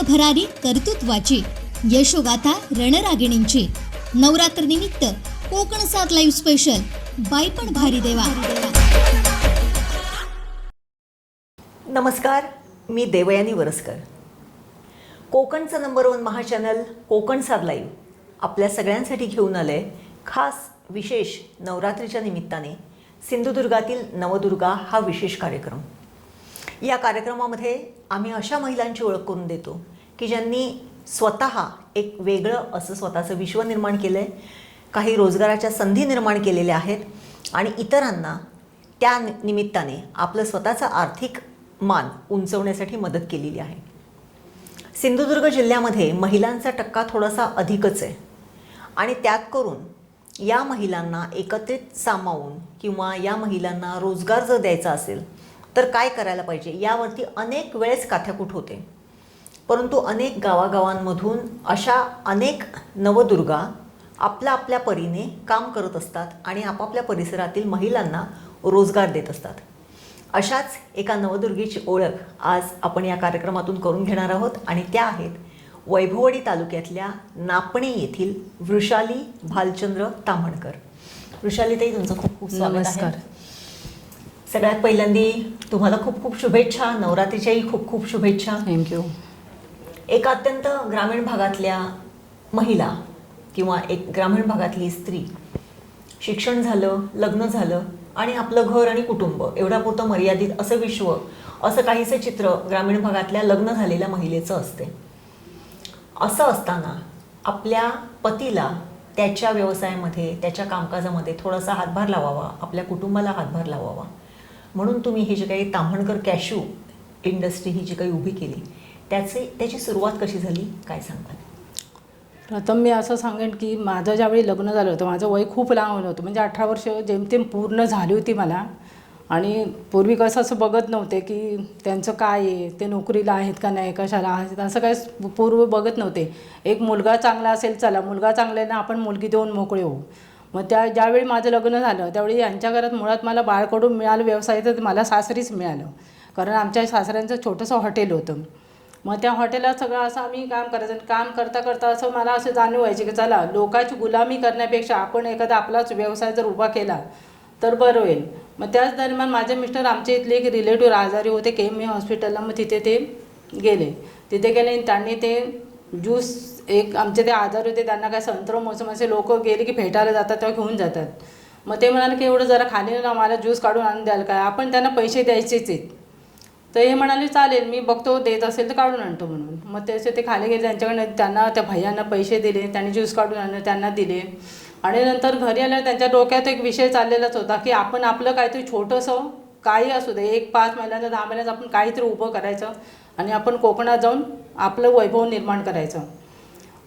भरारी कर्तृत्वाची यशोगाथा रणरागिणींची नवरात्र निमित्त कोकण सात लाईव्ह स्पेशल बाई पण भारी देवा। नमस्कार, मी देवयानी वरसकर। कोकणचं नंबर 1 महाचॅनल कोकण सात लाईव्ह आपल्या सगळ्यांसाठी घेऊन आले खास विशेष नवरात्रीच्या निमित्ताने सिंधुदुर्गातील नवदुर्गा हा विशेष कार्यक्रम। या कार्यक्रमामध्ये आम्ही अशा महिलांची ओळख करून देतो की ज्यांनी स्वतः एक वेगळं असं स्वतःचं विश्व निर्माण केलं आहे, काही रोजगाराच्या संधी निर्माण केलेल्या आहेत आणि इतरांना त्या निमित्ताने आपलं स्वतःचं आर्थिक मान उंचवण्यासाठी मदत केलेली आहे। सिंधुदुर्ग जिल्ह्यामध्ये महिलांचा टक्का थोडासा अधिकच आहे आणि त्यात करून या महिलांना एकत्रित सामावून किंवा या महिलांना रोजगार जर द्यायचा असेल तर काय करायला पाहिजे यावरती अनेक वेळेस काथ्याकूट होते। परंतु अनेक गावागावांमधून अशा अनेक नवदुर्गा आपल्या आपल्या परीने काम करत असतात आणि आपापल्या परिसरातील महिलांना रोजगार देत असतात। अशाच एका नवदुर्गेची ओळख आज आपण या कार्यक्रमातून करून घेणार आहोत आणि त्या आहेत वैभववाडी तालुक्यातल्या नापणे येथील वृषाली भालचंद्र ताम्हणकर। वृषालीताई, तुमचं खूप खूप स्वागत आहे। सगळ्यात पहिल्यांदी तुम्हाला खूप खूप शुभेच्छा, नवरात्रीच्याही खूप खूप शुभेच्छा। थँक्यू। एक अत्यंत ग्रामीण भागातल्या महिला किंवा एक ग्रामीण भागातली स्त्री शिक्षण झालं, लग्न झालं आणि आपलं घर आणि कुटुंब एवढ्यापुरतं मर्यादित असं विश्व, असं काहीसं चित्र ग्रामीण भागातल्या लग्न झालेल्या महिलेचं असते। असं असताना आपल्या पतीला त्याच्या व्यवसायामध्ये, त्याच्या कामकाजामध्ये थोडासा हातभार लावावा, आपल्या कुटुंबाला हातभार लावावा म्हणून तुम्ही ही जी काही ताम्हणकर कॅशू इंडस्ट्री ही जी काही उभी केली त्याची सुरुवात कशी झाली, काय सांगाल? प्रथम मी असं सांगेन की माझं ज्यावेळी लग्न झालं होतं माझं वय खूप लहान होतं, म्हणजे 18 वर्ष जेमतेम पूर्ण झाली होती मला। आणि पूर्वी कसं असं बघत नव्हते की त्यांचं काय आहे, ते नोकरीला आहेत का नाही, कशाला आहेत, असं काय पूर्व बघत नव्हते। एक मुलगा चांगला असेल, चला मुलगा चांगला आहे ना, आपण मुलगी देऊन मोकळे होऊ। मग ज्यावेळी माझं लग्न झालं त्यावेळी यांच्या घरात मुळात मला बाळकडून मिळालं व्यवसाय तर मला सासरीच मिळालं, कारण आमच्या सासऱ्यांचं छोटंसं हॉटेल होतं। मग त्या हॉटेलात सगळं असं आम्ही काम करायचं आणि काम करता करता असं मला असं जाणीव व्हायची की चला लोकांची गुलामी करण्यापेक्षा आपण एखादा आपलाच व्यवसाय जर उभा केला तर बरं होईल। मग त्याच दरम्यान माझे मिस्टर आमचे इथले एक रिलेटिव्ह आजारी होते KM हॉस्पिटलला, मग तिथे ते गेले। तिथे गेले आणि त्यांनी ते ज्यूस, एक आमचे ते आजारी होते त्यांना काय संत्र मोसम असे लोक गेले की भेटायला जातात तेव्हा घेऊन जातात। मग ते म्हणाले की एवढं जरा खाली ना मला ज्यूस काढून आणून द्याल काय, आपण त्यांना पैसे द्यायचेच आहेत। तर हे म्हणाले चालेल, मी बघतो देत असेल तर काढून आणतो म्हणून। मग त्याचे ते खाली गेले, त्यांच्याकडे त्यांना त्या भैयांना पैसे दिले, त्यांनी ज्यूस काढून आणले, त्यांना दिले। आणि नंतर घरी आल्यावर त्यांच्या डोक्यात एक विषय चाललेलाच होता की आपण आपलं काहीतरी छोटंसं काही असू दे, 1-5 महिन्याचं 10 महिन्याचं आपण काहीतरी उभं करायचं आणि आपण कोकणात जाऊन आपलं वैभव निर्माण करायचं।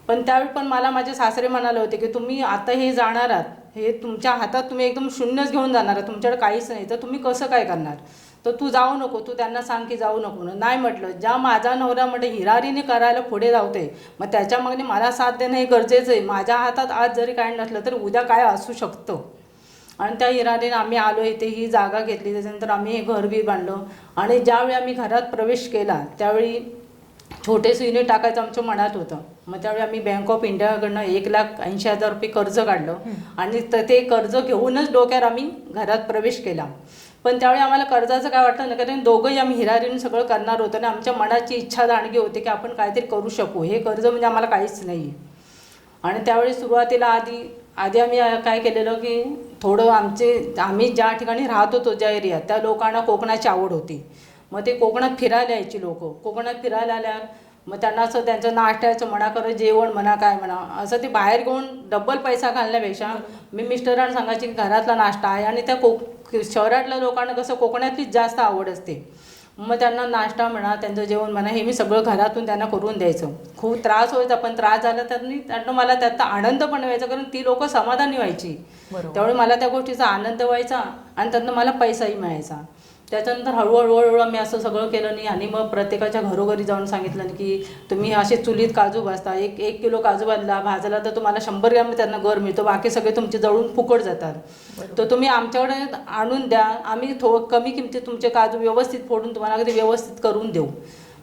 पण त्यावेळी पण मला माझे सासरे म्हणाले होते की तुम्ही आता हे जाणार आहात, हे तुमच्या हातात तुम्ही एकदम शून्यच घेऊन जाणार आहात, तुमच्याकडे काहीच नाही, तर तुम्ही कसं काय करणार, तर तू जाऊ नको, तू त्यांना सांग की जाऊ नको म्हणून। नाही म्हटलं, ज्या माझा नवरा म्हटलं हिरारीने करायला पुढे धावते मग त्याच्या मागणी मला साथ देणं हे गरजेचं आहे। माझ्या हातात आज जरी काय नसलं तर उद्या काय असू शकतं। आणि त्या हिरारीने आम्ही आलो, इथे ही जागा घेतली, त्याच्यानंतर आम्ही हे घर बी बांधलं। आणि ज्यावेळी आम्ही घरात प्रवेश केला त्यावेळी छोटेसं युनिट टाकायचं आमच्या मनात होतं। मग त्यावेळी आम्ही बँक ऑफ इंडियाकडनं 1,80,000 रुपये कर्ज काढलं आणि ते कर्ज घेऊनच डोक्यावर आम्ही घरात प्रवेश केला। पण त्यावेळी आम्हाला कर्जाचं काय वाटलं ना, कारण दोघंही आम्ही हिरारीने सगळं करणार होतं आणि आमच्या मनाची इच्छा दांडगी होती की आपण काहीतरी करू शकू, हे कर्ज म्हणजे आम्हाला काहीच नाही। आणि त्यावेळी सुरुवातीला आधी आम्ही काय केलेलं की थोडं आम्ही ज्या ठिकाणी राहत होतो ज्या एरियात त्या लोकांना कोकणाची आवड होती। मग ते कोकणात फिरायला यायची लोक, कोकणात फिरायला आल्यावर मग त्यांना असं त्यांचं नाश्त्याचं म्हणा, करत जेवण म्हणा, काय म्हणा, असं ते बाहेर घेऊन डबल पैसा घालण्यापेक्षा मी मिस्टरांना सांगायची की घरातला नाश्ता आहे। आणि त्या शहरातल्या लोकांना कसं कोकणातलीच जास्त आवड असते, मग त्यांना नाश्ता म्हणा, त्यांचं जेवण म्हणा, हे मी सगळं घरातून त्यांना करून द्यायचं। खूप त्रास व्हायचा, पण त्रास झाला त्यांना मला त्याचा आनंद पण व्हायचा, कारण ती लोक समाधानी व्हायची, त्यामुळे मला त्या गोष्टीचा आनंद व्हायचा आणि त्यांना मला पैसाही मिळायचा। त्याच्यानंतर हळूहळू आम्ही असं सगळं केलं नाही आणि मग प्रत्येकाच्या घरोघरी जाऊन सांगितलं की तुम्ही असे चुलीत काजू भाजता, एक किलो काजू भाजला तर तुम्हाला 100 ग्रॅम त्यांना गर मिळतो, बाकी सगळे तुमचे जळून फुकट जातात, तर तुम्ही आमच्याकडे आणून द्या, आम्ही कमी किमतीत तुमचे काजू व्यवस्थित फोडून तुम्हाला अगदी व्यवस्थित करून देऊ।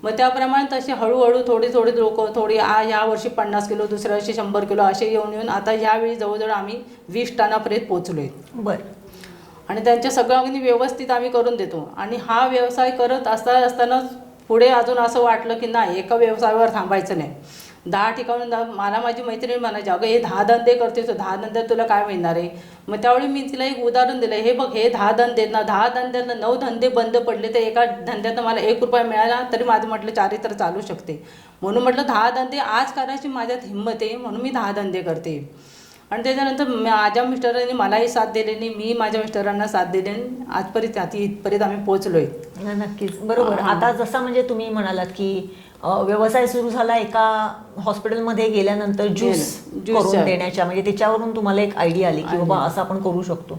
मग त्याप्रमाणे तसे हळूहळू थोडी लोक थोडी ह्या वर्षी 50 किलो, दुसऱ्या वर्षी 100 किलो असे येऊन आता ह्यावेळी जवळजवळ आम्ही 20 टनापर्यंत पोचलो आहे. बरं. आणि त्यांच्या सगळ्यांनी व्यवस्थित आम्ही करून देतो. आणि हा व्यवसाय करत असताना पुढे अजून असं वाटलं की नाही, एका व्यवसायावर थांबायचं नाही. 10 ठिकाणून मला माझी मैत्रीण म्हणायची, अगं हे 10 धंदे करतेस, 10 धंद्यात तुला काय मिळणार आहे. मग त्यावेळी मी तिला एक उदाहरण दिलं, हे बघ, हे 10 धंदे ना, 10 धंद्यातनं 9 धंदे बंद पडले तर एका धंद्यातनं मला 1 रुपया मिळाला तरी माझं म्हटलं चारित्र चालू शकते. म्हणून म्हटलं 10 धंदे आज करायची माझ्यात हिंमत आहे, म्हणून मी 10 धंदे करते. आणि त्याच्यानंतर माझ्या मिस्टरांनी मलाही साथ दिलेली, मी माझ्या मिस्टरांना साथ दिली, आजपर्यंत इथपर्यंत आम्ही पोहोचलो आहे. नक्कीच, बरोबर. आता जसं म्हणजे तुम्ही म्हणालात की व्यवसाय सुरू झाला एका हॉस्पिटलमध्ये गेल्यानंतर ज्यूस करून देण्याच्या, म्हणजे त्याच्यावरून तुम्हाला एक आयडिया आली की बाबा असं आपण करू शकतो.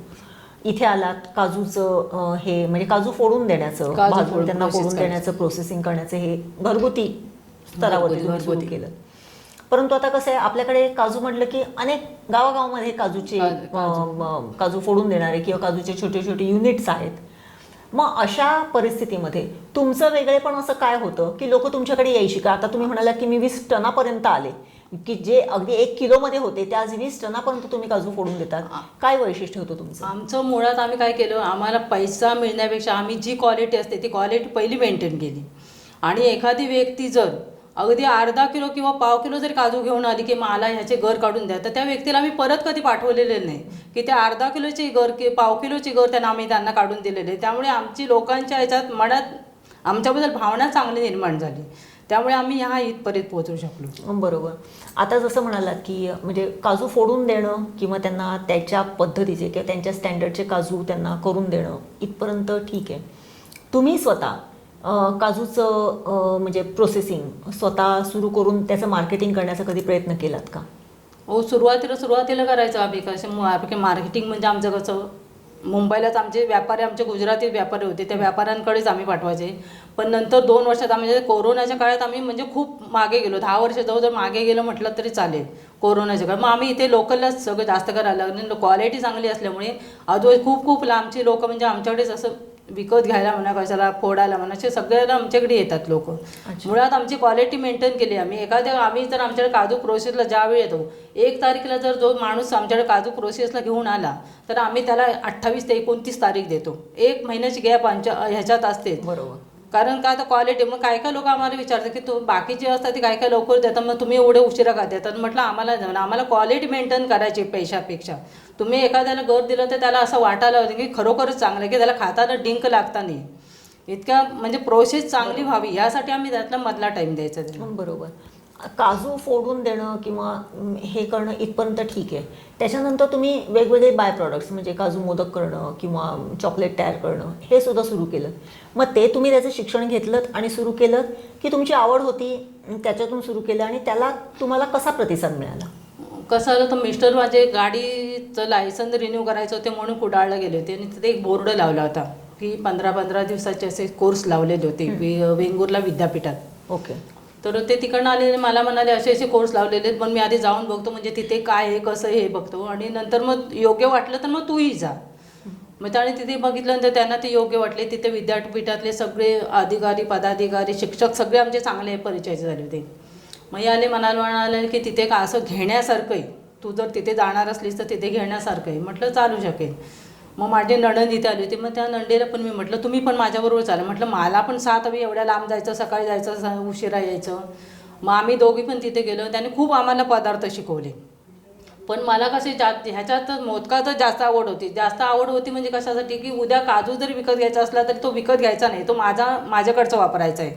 इथे आलात, काजूचं हे म्हणजे काजू फोडून देण्याचं, भाजून त्यांना फोडून देण्याचं, प्रोसेसिंग करण्याचं हे घरगुती स्तरावरती सुरू केलं. परंतु आता कसं आहे, आपल्याकडे काजू म्हटलं की अनेक गावागावामध्ये काजूचे काजू फोडून देणारे किंवा काजूचे छोटे छोटे युनिट्स आहेत. मग अशा परिस्थितीमध्ये तुमचं वेगळेपण असं काय होतं की लोक तुमच्याकडे यायची का? आता तुम्ही म्हणाला की मी 20 टनापर्यंत आले, की जे अगदी 1 किलोमध्ये होते त्या आज 20 टनापर्यंत तुम्ही काजू फोडून देतात. काय वैशिष्ट्य होतं तुमचं? आमचं मुळात आम्ही काय केलं, आम्हाला पैसा मिळण्यापेक्षा आम्ही जी क्वालिटी असते ती क्वालिटी पहिली मेंटेन केली. आणि एखादी व्यक्ती जर अगदी अर्धा किलो किंवा पाव किलो जरी काजू घेऊन आली की मला ह्याचे गर काढून द्या, तर त्या व्यक्तीला आम्ही परत कधी पाठवलेले नाही की त्या अर्धा किलोची गर की पाव किलोची गर त्यांना काढून दिलेले. त्यामुळे आमची लोकांच्या ह्याच्यात मनात आमच्याबद्दल भावना चांगली निर्माण झाली. त्यामुळे आम्ही ह्या इथपर्यंत पोहोचू शकलो. बरोबर. आता जसं म्हणालात की म्हणजे काजू फोडून देणं किंवा त्यांना त्याच्या पद्धतीचे किंवा त्यांच्या स्टँडर्डचे काजू त्यांना करून देणं इथपर्यंत ठीक आहे. तुम्ही स्वतः काजूचं म्हणजे प्रोसेसिंग स्वतः सुरू करून त्याचं मार्केटिंग करण्याचा कधी प्रयत्न केलात का? हो, सुरुवातीला करायचं आम्ही. कसं मार्केटिंग म्हणजे आमचं कसं, मुंबईलाच आमचे व्यापारी, आमचे गुजराती व्यापारी होते, त्या व्यापाऱ्यांकडेच आम्ही पाठवायचे. पण नंतर 2 वर्षात म्हणजे कोरोनाच्या काळात आम्ही म्हणजे खूप मागे गेलो, 10 वर्ष जवळजवळ मागे गेलो म्हटलं तरी चालेल कोरोनाच्या काळात. मग आम्ही इथे लोकललाच सगळं जास्त करायला लागलो. क्वालिटी चांगली असल्यामुळे अजून खूप लांबची लोक म्हणजे आमच्याकडेच असं विकत घ्यायला म्हणा, कशाला फोडायला म्हणा, असे सगळ्याला आमच्याकडे येतात लोक. मुळात आमची क्वालिटी मेंटेन केली आम्ही. आम्ही जर आमच्याकडे काजू प्रोसेसला ज्यावेळी येतो, 1 तारखेला जर जो माणूस आमच्याकडे काजू प्रोसेसला घेऊन आला तर आम्ही त्याला 28 ते 29 तारीख देतो. 1 महिन्याची गॅप ह्याच्यात असते. बरोबर. कारण का आता क्वालिटी, मग काय लोक आम्हाला विचारतात की तो बाकीचे असतात ते काय लवकर देतात, मग तुम्ही एवढे उशिरा का देतात. म्हटलं आम्हाला क्वालिटी मेंटेन करायची पैशापेक्षा. तुम्ही एखाद्याला गर दिलं तर त्याला असं वाटायला होतं की खरोखरच चांगलं आहे, की त्याला खाताना डिंक लागता नाही, इतक्या म्हणजे प्रोसेस चांगली व्हावी यासाठी आम्ही त्यातला मधला टाईम द्यायचा. बरोबर. काजू फोडून देणं किंवा हे करणं इथपर्यंत ठीक आहे. त्याच्यानंतर तुम्ही वेगवेगळे बाय प्रॉडक्ट्स म्हणजे काजू मोदक करणं किंवा चॉकलेट तयार करणं हे सुद्धा सुरू केलं. मग ते तुम्ही त्याचं शिक्षण घेतलं आणि सुरू केलं की तुमची आवड होती त्याच्यातून सुरू केलं, आणि त्याला तुम्हाला कसा प्रतिसाद मिळाला? कसं आलं तर मिस्टर माझे गाडीचं लायसन्स रिन्यू करायचं होते म्हणून कुडाळला गेले होते, आणि तिथे एक बोर्ड लावला होता की 15 दिवसाचे असे कोर्स लावलेले होते वेंगुर्ला विद्यापीठात. ओके. तर ते तिकडनं आलेले मला म्हणाले असे कोर्स लावलेले आहेत, पण मी आधी जाऊन बघतो, म्हणजे तिथे काय आहे कसं हे बघतो, आणि नंतर मग योग्य वाटलं तर मग तूही जा. मग त्याने तिथे बघितल्यानंतर त्यांना ते योग्य वाटले. तिथे विद्यापीठातले सगळे अधिकारी पदाधिकारी शिक्षक सगळे आमचे चांगले परिचयाचे झाले होते. मग याने म्हणाले की तिथे का असं घेण्यासारखं आहे, तू जर तिथे जाणार असलीस तर तिथे घेण्यासारखं आहे. म्हटलं चालू शकेल. मग माझी नणंद इथे आली होती, मग त्या नंदेला पण मी म्हटलं तुम्ही पण माझ्याबरोबर चाला. म्हटलं मला पण 7 हवी, एवढ्या लांब जायचं, सकाळी जायचं, उशिरा यायचं. मग आम्ही दोघी पण तिथे गेलो. त्याने खूप आम्हाला पदार्थ शिकवले. पण मला कसे ह्याच्यात मोदकातच जास्त आवड होती. म्हणजे कशासाठी की उद्या काजू जरी विकत घ्यायचा असला तरी तो विकत घ्यायचा नाही, तो माझ्याकडचं वापरायचा आहे.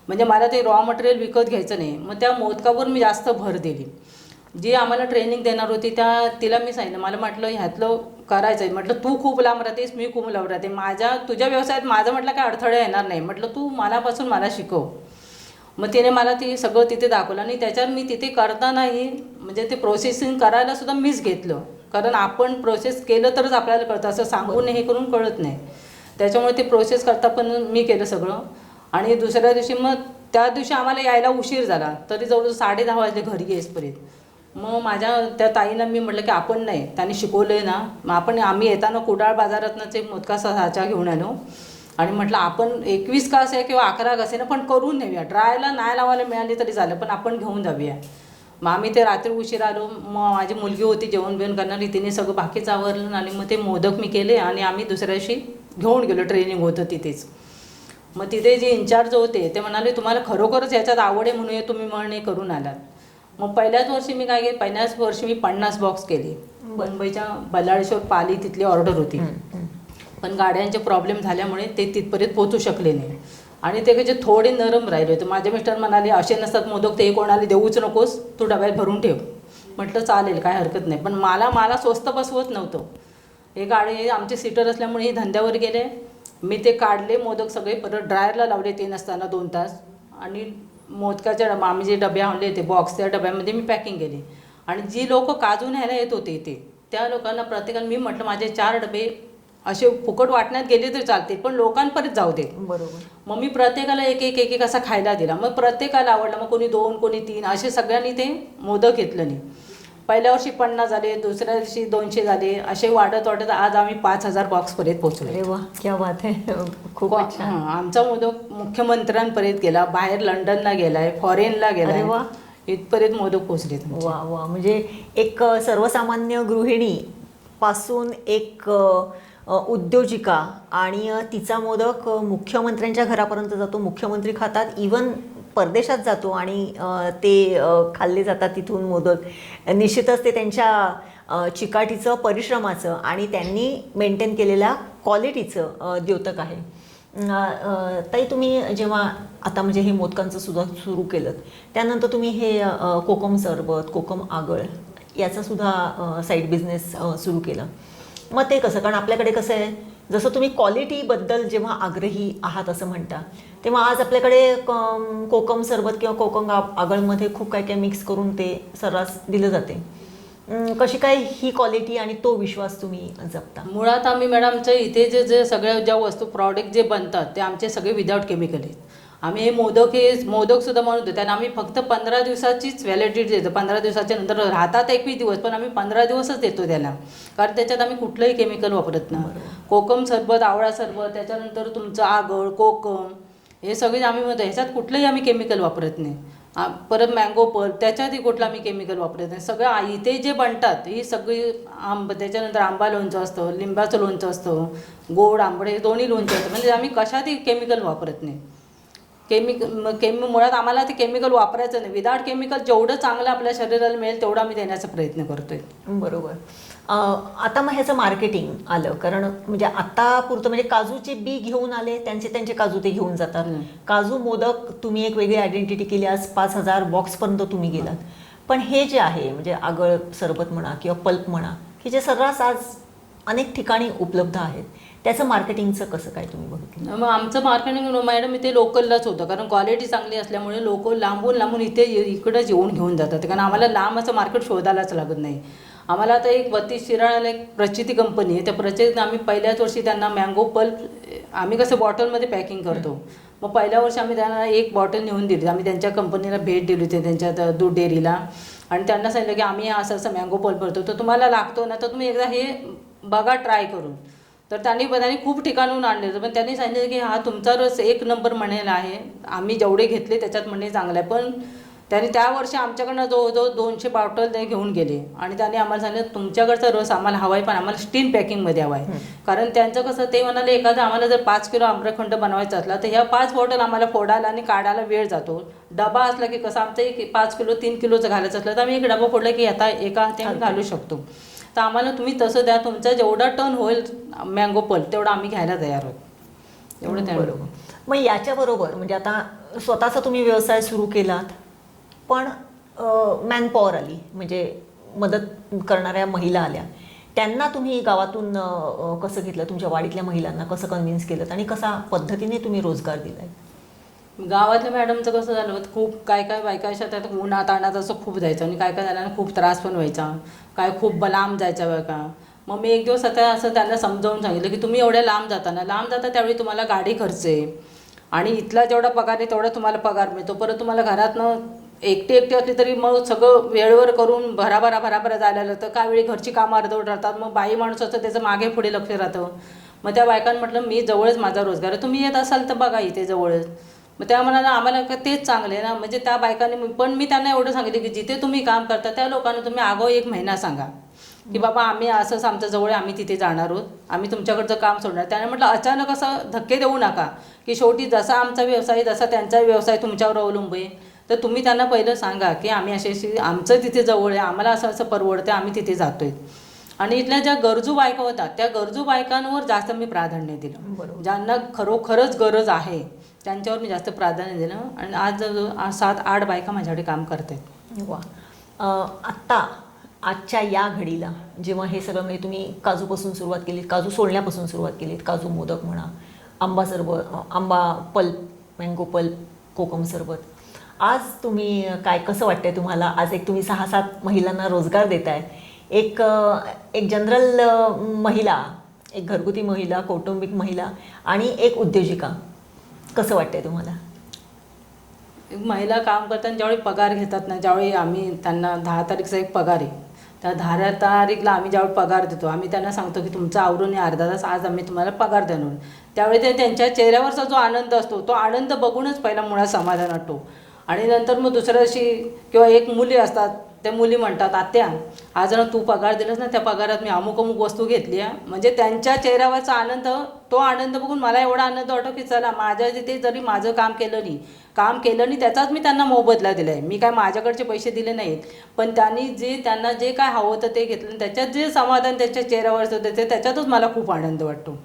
म्हणजे मला ते रॉ मटेरियल विकत घ्यायचं नाही. मग त्या मोदकावर मी जास्त भर दिली. जी आम्हाला ट्रेनिंग देणार होती तिला मी सांगितलं, मला म्हटलं ह्यातलं करायचं आहे. म्हटलं तू खूप लांब राहतेस, मी खूप लांब राहते, तुझ्या व्यवसायात माझं म्हटलं काय अडथळे येणार नाही. म्हटलं तू मनापासून मला शिकव. मग तिने मला ती सगळं तिथे दाखवलं, आणि त्याच्यावर मी तिथे करतानाही म्हणजे ते प्रोसेसिंग करायला सुद्धा मीच घेतलं. कारण आपण प्रोसेस केलं तरच आपल्याला कळतं, असं सांगून हे करून कळत नाही. त्याच्यामुळे ते प्रोसेस करता पण मी केलं सगळं. आणि दुसऱ्या दिवशी मग त्या दिवशी आम्हाला यायला उशीर झाला, तरी जवळजवळ 10:30 वाजले घरी येईपर्यंत. मग माझ्या त्या ताईंना मी म्हटलं की आपण नाही, त्यांनी शिकवलं आहे ना, मग आम्ही येताना कुडाळ बाजारातनंच एक मोदकाचा साचा घेऊन आलो. आणि म्हटलं आपण 21 का असे किंवा 11 का असे ना पण करून नेऊया, ड्रायला नाही लावायला मिळाली तरी झालं पण आपण घेऊन जाऊया. मग आम्ही ते रात्री उशीर आलो. मग माझी मुलगी होती जेवण बिवण करणारी, तिने सगळं बाकीचं आवरलं आणि मग ते मोदक मी केले आणि आम्ही दुसऱ्या दिवशी घेऊन गेलो. ट्रेनिंग होतं तिथेच. मग तिथे जे इन्चार्ज होते ते म्हणाले तुम्हाला खरोखरच याच्यात आवड आहे म्हणून तुम्ही म्हणणे करून आलात. मग पहिल्याच वर्षी मी काय केलं, पहिल्याच वर्षी मी 50 बॉक्स केले. मुंबईच्या बल्लाळेश्वर पाली तिथली ऑर्डर होती, पण गाड्यांचे प्रॉब्लेम झाल्यामुळे ते तिथपर्यंत पोहोचू शकले नाही आणि ते कसे थोडे नरम राहिले होते. माझे मिस्टर म्हणाले असे नसतात मोदक, ते कोणाला देऊच नकोस, तू डब्यात भरून ठेव. म्हटलं चालेल काय हरकत नाही, पण मला स्वस्त बसवत नव्हतं. हे गाडी आमचे सीटर असल्यामुळे हे धंद्यावर गेले. मी ते काढले मोदक सगळे, परत ड्रायरला लावले ते नसताना 2 तास आणि मोदकाच्या आम्ही जे डबे आणले ते बॉक्स त्या डब्यामध्ये मी पॅकिंग केली. आणि जी लोक काजू न्यायला येत होते इथे त्या लोकांना प्रत्येकाला मी म्हटलं माझे 4 डबे असे फुकट वाटण्यात गेले तरी चालते पण लोकांपर्यंत जाऊ दे. बरोबर. मग मी प्रत्येकाला एक असा खायला दिला. मग प्रत्येकाला आवडला. मग कोणी 2 कोणी 3 असे सगळ्यांनी ते मोदक घेतलं नाही. पहिल्या वर्षी 50 झाले, दुसऱ्या दिवशी 200 झाले, असे वाढत आज आम्ही 5000 बॉक्सपर्यंत पोहोचलो. अरे वा, क्या बात आहे. खूप छान. आमचा मोदक मुख्यमंत्र्यांपर्यंत गेला, बाहेर लंडनला गेलाय, फॉरेनला गेलाय. अरे वा, इथपर्यंत मोदक पोहोचले. वा वा. म्हणजे एक सर्वसामान्य गृहिणी पासून एक उद्योजिका आणि तिचा मोदक मुख्यमंत्र्यांच्या घरापर्यंत जातो, मुख्यमंत्री खातात, इवन परदेशात जातो आणि ते खाल्ले जातात तिथून मोदक. निश्चितच ते त्यांच्या चिकाटीचं, परिश्रमाचं आणि त्यांनी मेंटेन केलेल्या क्वालिटीचं द्योतक आहे. ताई, तुम्ही जेव्हा आता म्हणजे हे मोदकांचं सुद्धा सुरू केलं त्यानंतर तुम्ही हे कोकम सरबत, कोकम आगळ याचासुद्धा साईड बिझनेस सुरू केला. मग ते कसं, कारण आपल्याकडे कसं आहे, जसं तुम्ही क्वालिटीबद्दल जेव्हा आग्रही आहात असं म्हणता, तेव्हा आज आपल्याकडे कोकम सरबत किंवा कोकम आगळमध्ये खूप काय काय मिक्स करून ते सर्रास दिलं जाते. कशी काय ही क्वालिटी आणि तो विश्वास तुम्ही जपता? मुळात आम्ही मॅडमच्या इथे जे सगळ्या ज्या वस्तू प्रॉडक्ट जे बनतात ते आमचे सगळे विदाऊट केमिकल आहेत. आम्ही हे मोदकसुद्धा म्हणतो त्यांना आम्ही फक्त 15 दिवसाचीच व्हॅलिडिटी देतो. 15 दिवसाच्या नंतर राहतात 21 दिवस, पण आम्ही 15 दिवसच देतो त्याला, कारण त्याच्यात आम्ही कुठलंही केमिकल वापरत नाही. कोकम सरबत, आवळा सरबत, त्याच्यानंतर तुमचं आगळ, कोकम, हे सगळे आम्ही म्हणतो ह्याच्यात कुठलंही आम्ही केमिकल वापरत नाही. परत मँगो पल्प, त्याच्यातही कुठलं आम्ही केमिकल वापरत नाही. सगळं इथे जे बनतात ही सगळी त्याच्यानंतर आंबा लोणचं असतं, लिंबाचं लोणचं असतं, गोड आंबडे दोन्ही लोणचं असतं, म्हणजे आम्ही कशातही केमिकल वापरत नाही. मुळात आम्हाला ते केमिकल वापरायचं नाही. विदाउट केमिकल जेवढं चांगलं आपल्या शरीराला मिळेल तेवढं आम्ही देण्याचा प्रयत्न करतोय. बरोबर. आता मग ह्याचं मार्केटिंग आलं, कारण म्हणजे आता पुरतं म्हणजे काजूचे बी घेऊन आले, त्यांचे काजू ते घेऊन जातात. काजू मोदक तुम्ही एक वेगळी आयडेंटिटी केली, आज 5000 बॉक्सपर्यंत तुम्ही गेलात. पण हे जे आहे म्हणजे आगळ सरबत म्हणा किंवा पल्प म्हणा, की जे सर्रास आज अनेक ठिकाणी उपलब्ध आहेत, त्याचं मार्केटिंगचं कसं काय तुम्ही बघितलं? मग आमचं मार्केटिंग मॅडम इथे लोकललाच होतं, कारण क्वालिटी चांगली असल्यामुळे लोक लांबून इकडंच येऊन घेऊन जातात, कारण आम्हाला लांब असं मार्केट शोधायलाच लागत नाही. आम्हाला आता एक बत्तीस शिराळ्याला एक प्रचिती कंपनी आहे, त्या प्रचितीत आम्ही पहिल्याच वर्षी त्यांना मँगो पल्प आम्ही कसं बॉटलमध्ये पॅकिंग करतो. मग पहिल्या वर्षी आम्ही त्यांना 1 बॉटल नेऊन दिली. आम्ही त्यांच्या कंपनीला भेट दिली होती, त्यांच्या दूध डेअरीला, आणि त्यांना सांगितलं की आम्ही असं मँगो पल्प करतो, तर तुम्हाला लागतो ना, तर तुम्ही एकदा हे बघा ट्राय करून. तर त्यांनी खूप ठिकाणून आणले होते, पण त्यांनी सांगितलं की हा तुमचा रस 1 नंबर म्हणेल आहे, आम्ही जेवढे घेतले त्याच्यात म्हणणे चांगलं आहे. पण त्यांनी त्या वर्षी आमच्याकडनं जवळजवळ 200 बॉटल ते घेऊन गेले आणि त्यांनी आम्हाला सांगितलं तुमच्याकडचा रस आम्हाला हवा आहे, पण आम्हाला स्टील पॅकिंगमध्ये हवा आहे. कारण त्यांचं कसं ते म्हणाले एखादं आम्हाला जर 5 किलो आम्रखंड बनवायचा असला तर ह्या 5 बॉटल आम्हाला फोडायला आणि काढायला वेळ जातो. डबा असला की कसं आमचं एक 5 किलो 3 किलोचं घालायचं असलं तर आम्ही एक डबा फोडला की आता एका हाताने घालू शकतो. तर आम्हाला तुम्ही तसं द्या, तुमचा जेवढा टन होईल मँगो पल्प तेवढा आम्ही घ्यायला तयार आहोत. एवढं बरोबर. मग याच्याबरोबर म्हणजे आता स्वतःचा तुम्ही व्यवसाय सुरू केलात, पण मॅनपॉवर आली, म्हणजे मदत करणाऱ्या महिला आल्या, त्यांना तुम्ही गावातून कसं घेतलं, तुमच्या वाडीतल्या महिलांना कसं कन्व्हिन्स केलं आणि कसा पद्धतीने तुम्ही रोजगार दिलाय? गावातल्या मॅडमचं कसं झालं होतं, खूप काय बायका अशा त्यात उन्हात आणत असं खूप जायचं आणि काय झालं खूप त्रास पण व्हायचा, खूप लांब जायचा बायका. मग मी एक दिवस आता असं त्यांना समजावून सांगितलं की तुम्ही एवढ्या लांब जाता त्यावेळी तुम्हाला गाडी खर्च आहे आणि इथला जेवढा पगार आहे तेवढा तुम्हाला पगार मिळतो. परत तुम्हाला घरातनं एकटी असली तरी मग सगळं वेळेवर करून भराभरा जायला लागतं. काय वेळी घरची कामं अर्धवट राहतात, मग बाई माणसाचं त्याचं मागे पुढे लक्ष राहतं. मग त्या बायकांना म्हटलं मी जवळच माझा रोजगार आहे, तुम्ही येत असाल तर बघा इथे जवळच. मग त्या म्हणाला आम्हाला का तेच चांगले ना. म्हणजे त्या बायकांनी पण मी त्यांना एवढं सांगितलं की जिथे तुम्ही काम करता त्या लोकांना तुम्ही आगाऊ 1 महिना सांगा की बाबा आम्ही असंच आमच्या जवळ आहे, आम्ही तिथे जाणार आहोत, आम्ही तुमच्याकडचं काम सोडणार. त्याने म्हटलं अचानक असं धक्के देऊ नका की शेवटी जसा आमचा व्यवसाय जसा त्यांचा व्यवसाय तुमच्यावर अवलंबून आहे, तर तुम्ही त्यांना पहिलं सांगा की आम्ही अशी आमचं तिथे जवळ आहे, आम्हाला असं असं परवडतं, आम्ही तिथे जातोय. आणि इथल्या ज्या गरजू बायका होतात त्या गरजू बायकांवर जास्त मी प्राधान्य दिलं. बरोबर. ज्यांना खरोखरच गरज आहे त्यांच्यावर मी जास्त प्राधान्य दिलं. आणि आज 7-8 बायका माझ्याकडे काम करते. वा. आजच्या या घडीला जेव्हा हे सगळं म्हणजे तुम्ही काजूपासून सुरुवात केलीत, काजू सोलण्यापासून सुरुवात केलीत, काजू मोदक म्हणा, आंबा सरबत, आंबा पल्प, मँगो पल्प, कोकम सरबत, आज तुम्ही काय कसं वाटतंय तुम्हाला? आज एक तुम्ही 6-7 महिलांना रोजगार देताय, एक जनरल महिला, एक घरगुती महिला, कौटुंबिक महिला आणि एक उद्योजिका, कसं वाटतंय तुम्हाला? महिला काम करताना ज्यावेळी पगार घेतात ना, ज्यावेळी आम्ही त्यांना 10 तारीखचा एक पगार आहे, त्या 10 तारीखला आम्ही ज्यावेळी पगार देतो, आम्ही त्यांना सांगतो की तुमचा आवरून अर्धा तास आज आम्ही तुम्हाला पगार देणार. त्यावेळी ते त्यांच्या चेहऱ्यावरचा जो आनंद असतो तो आनंद बघूनच पहिला मुळात समाधान वाटतो. आणि नंतर मग दुसऱ्या दिवशी किंवा एक मुली असतात, त्या मुली म्हणतात आत्या आज ना तू पगार दिलास ना, त्या पगारात मी अमुक वस्तू घेतली आहे. म्हणजे त्यांच्या चेहऱ्यावरचा आनंद, तो आनंद बघून मला एवढा आनंद वाटतो की चला माझ्या तिथे जरी माझं काम केलं नाही त्याचाच मी त्यांना मोबदला दिला आहे. मी काय माझ्याकडचे पैसे दिले नाहीत, पण त्यांना जे काय हवं होतं ते घेतलं, त्याच्यात जे समाधान त्यांच्या चेहऱ्यावरचं होतं त्याच्यातच मला खूप आनंद वाटतो.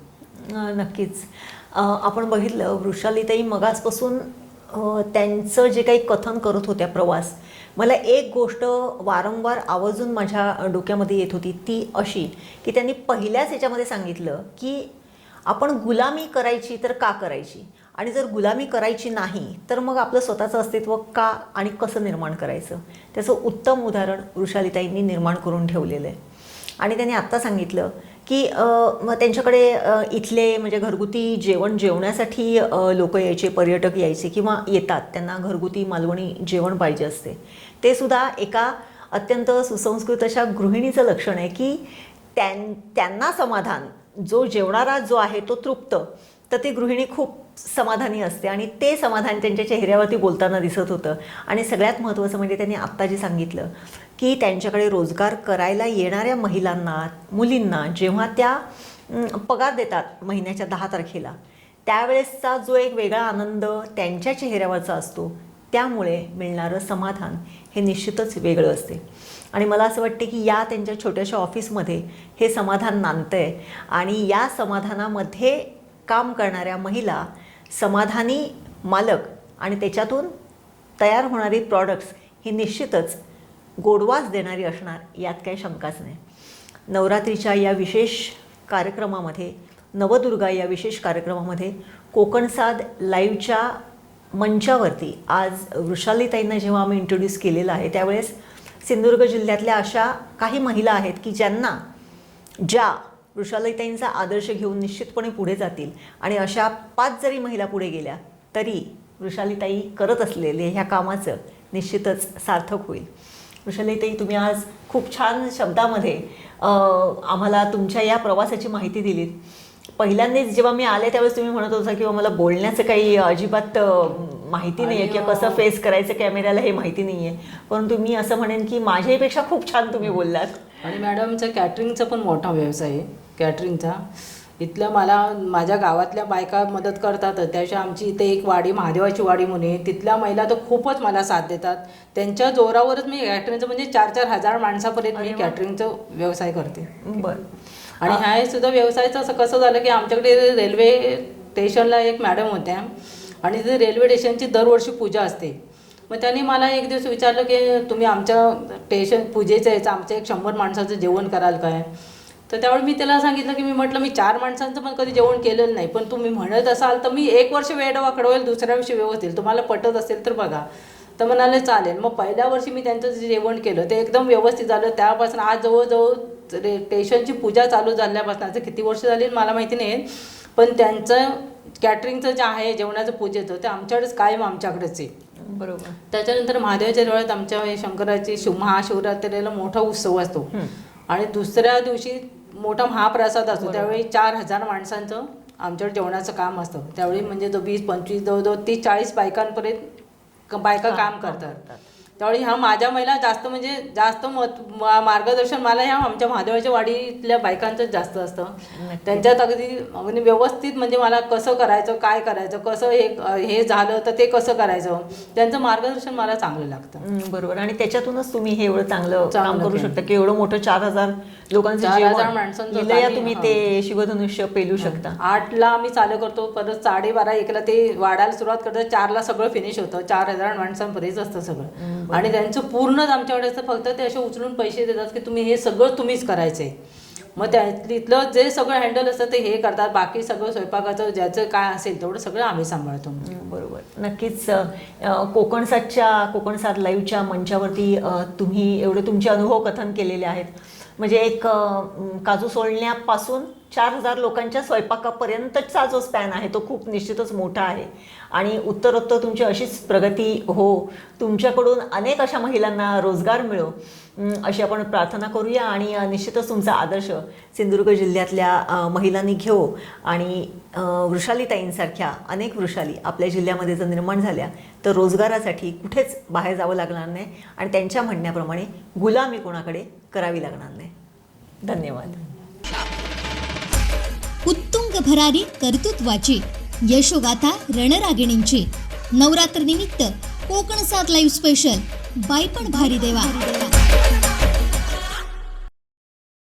नक्कीच. आपण बघितलं वृषालीताई मगाचपासून त्यांचं जे काही कथन करत होत्या प्रवास, मला एक गोष्ट वारंवार आवर्जून माझ्या डोक्यामध्ये येत होती, ती अशी की त्यांनी पहिल्याच ह्याच्यामध्ये सांगितलं की आपण गुलामी करायची तर का करायची, आणि जर गुलामी करायची नाही तर मग आपलं स्वतःचं अस्तित्व का आणि कसं निर्माण करायचं. त्याचं उत्तम उदाहरण वृषालीताईंनी निर्माण करून ठेवलेलं आहे. आणि त्यांनी आत्ता सांगितलं की मग त्यांच्याकडे इथले म्हणजे घरगुती जेवण्यासाठी लोक यायचे, पर्यटक यायचे किंवा येतात, त्यांना घरगुती मालवणी जेवण पाहिजे असते. ते सुद्धा एका अत्यंत सुसंस्कृत अशा गृहिणीचं लक्षण आहे की त्यांना समाधान, जो जेवणारा जो आहे तो तृप्त, तर ती गृहिणी खूप समाधानी असते आणि ते समाधान त्यांच्या चेहऱ्यावरती बोलताना दिसत होतं. आणि सगळ्यात महत्त्वाचं म्हणजे त्यांनी आत्ता जे सांगितलं की त्यांच्याकडे रोजगार करायला येणाऱ्या महिलांना, मुलींना जेव्हा त्या पगार देतात महिन्याच्या 10 तारखेला, त्यावेळेसचा जो एक वेगळा आनंद त्यांच्या चेहऱ्यावरचा असतो, त्यामुळे मिळणारं समाधान हे निश्चितच वेगळं असते. आणि मला असं वाटते की या त्यांच्या छोट्याशा ऑफिसमध्ये हे समाधान नांदतं आहे आणि या समाधानामध्ये काम करणाऱ्या महिला, समाधानी मालक आणि त्याच्यातून तयार होणारी प्रॉडक्ट्स ही निश्चितच गोडवास देणारी असणार, यात काही शंकाच नाही. नवरात्रीच्या या विशेष कार्यक्रमामध्ये, नवदुर्गा या विशेष कार्यक्रमामध्ये कोकणसाद लाईव्हच्या मंचावरती आज वृषालीताईंना जेव्हा आम्ही इंट्रोड्यूस केलेलं आहे, त्यावेळेस सिंधुदुर्ग जिल्ह्यातल्या अशा काही महिला आहेत की ज्या वृषालीताईंचा आदर्श घेऊन निश्चितपणे पुढे जातील. आणि अशा 5 जरी महिला पुढे गेल्या तरी वृषालीताई करत असलेले ह्या कामाचं निश्चितच सार्थक होईल. वृषालीताई, तुम्ही आज खूप छान शब्दामध्ये आम्हाला तुमच्या या प्रवासाची माहिती दिलीत. पहिल्यांदाच जेव्हा मी आले त्यावेळेस तुम्ही म्हणत होता किंवा मला बोलण्याचं काही अजिबात माहिती नाही आहे किंवा कसं फेस करायचं कॅमेऱ्याला हे माहिती नाही आहे, परंतु मी असं म्हणेन की माझ्यापेक्षा खूप छान तुम्ही बोललात. आणि मॅडमचा कॅटरिंगचा पण मोठा व्यवसाय आहे कॅटरिंगचा. इथल्या माझ्या गावातल्या बायका मदत करतात. त्याच्या आमची इथे एक वाडी, महादेवाची वाडी म्हणून आहे, तिथल्या महिला तर खूपच मला साथ देतात. त्यांच्या जोरावरच मी कॅटरिंगचं म्हणजे 4-4 हजार माणसापर्यंत मी कॅटरिंगचं व्यवसाय करते. बरं. आणि ह्या सुद्धा व्यवसायाचं असं कसं झालं की आमच्याकडे रेल्वे स्टेशनला एक मॅडम होत्या आणि ते रेल्वे स्टेशनची दरवर्षी पूजा असते. मग त्यांनी मला एक दिवस विचारलं की तुम्ही आमच्या स्टेशन पूजेचं यायचं आमचं एक 100 माणसाचं जेवण कराल काय. तर त्यावेळी मी त्याला सांगितलं की मी 4 माणसांचं पण कधी जेवण केलेलं नाही, पण तुम्ही म्हणत असाल तर मी 1 वर्ष वेळ वाकडवेल, दुसऱ्या वर्षी व्यवस्थित, तुम्हाला पटत असेल तर बघा. तर म्हणाले चालेल. मग पहिल्या वर्षी मी त्यांचं जे जेवण केलं ते एकदम व्यवस्थित झालं. त्यापासून आज जवळजवळ स्टेशनची पूजा चालू झाल्यापासून, आता किती वर्ष झाली मला माहिती नाही, पण त्यांचं कॅटरिंगचं जे आहे जेवणाचं पूजेचं ते आमच्याकडेच कायम आमच्याकडेच आहे. बरोबर. त्याच्यानंतर महादेवाच्या डोळ्यात आमच्या शंकराची महाशिवरात्रीला मोठा उत्सव असतो आणि दुसऱ्या दिवशी मोठा महाप्रसाद असतो त्यावेळी 4,000 माणसांचं आमच्याकडे जेवणाचं काम असतं. त्यावेळी म्हणजे जो 20-25 जवळजवळ 30-40 बायकांपर्यंत बायका काम करतात. त्यावेळी ह्या माझ्या महिला जास्त म्हणजे जास्त मार्गदर्शन मला ह्या आमच्या महादेवाच्या वाडीतल्या बायकांचंच जास्त असतं. त्यांच्यात अगदी म्हणजे व्यवस्थित म्हणजे मला कसं करायचं, काय करायचं, कसं हे झालं तर ते कसं करायचं, त्यांचं मार्गदर्शन मला चांगलं लागतं. बरोबर. आणि त्याच्यातूनच तुम्ही हे एवढं चांगलं काम करू केलं. शकता की एवढं मोठं 4,000 लोकांचं 4,000 जेवण माणसांचं इलया आम्ही, तुम्ही ते शिवधनुष्य पेलू शकता. 8ला आम्ही चालू करतो, परत 12:30-1ला ते वाढायला सुरुवात करतो, 4ला सगळं फिनिश होतं. 4,000 माणसांपर्यंत असतं सगळं. आणि त्यांचं पूर्णच आमच्याकडे असतं. फक्त ते असे उचलून पैसे देतात की तुम्ही हे सगळं तुम्हीच करायचंय. मग तिथलं जे सगळं हँडल असतं ते हे करतात. बाकी सगळं स्वयंपाकाचं ज्याचं काय असेल तेवढं सगळं आम्ही सांभाळतो. बरोबर. नक्कीच कोकण साथ लाईव्हच्या मंचावरती तुम्ही एवढे तुमचे अनुभव कथन केलेले आहेत. म्हणजे एक काजू सोलण्यापासून 4,000 लोकांच्या स्वयंपाकापर्यंतचा जो स्पॅन आहे तो खूप निश्चितच मोठा आहे. आणि उत्तरोत्तर तुमची अशीच प्रगती हो, तुमच्याकडून अनेक अशा महिलांना रोजगार मिळो अशी आपण प्रार्थना करूया. आणि निश्चितच तुमचा आदर्श सिंधुदुर्ग जिल्ह्यातल्या महिलांनी घेऊ आणि वृषालीताईंसारख्या अनेक वृषाली आपल्या जिल्ह्यामध्ये जर निर्माण झाल्या तर रोजगारासाठी कुठेच बाहेर जावं लागणार नाही आणि त्यांच्या म्हणण्याप्रमाणे गुलामी कोणाकडे करावी लागणार नाही. धन्यवाद. उत्तुंग भरारी कर्तृत्वाची यशोगाथा रणरागिणींची नवरात्र निमित्त कोकण साथ लाईव्ह स्पेशल बायपण भारी देवा.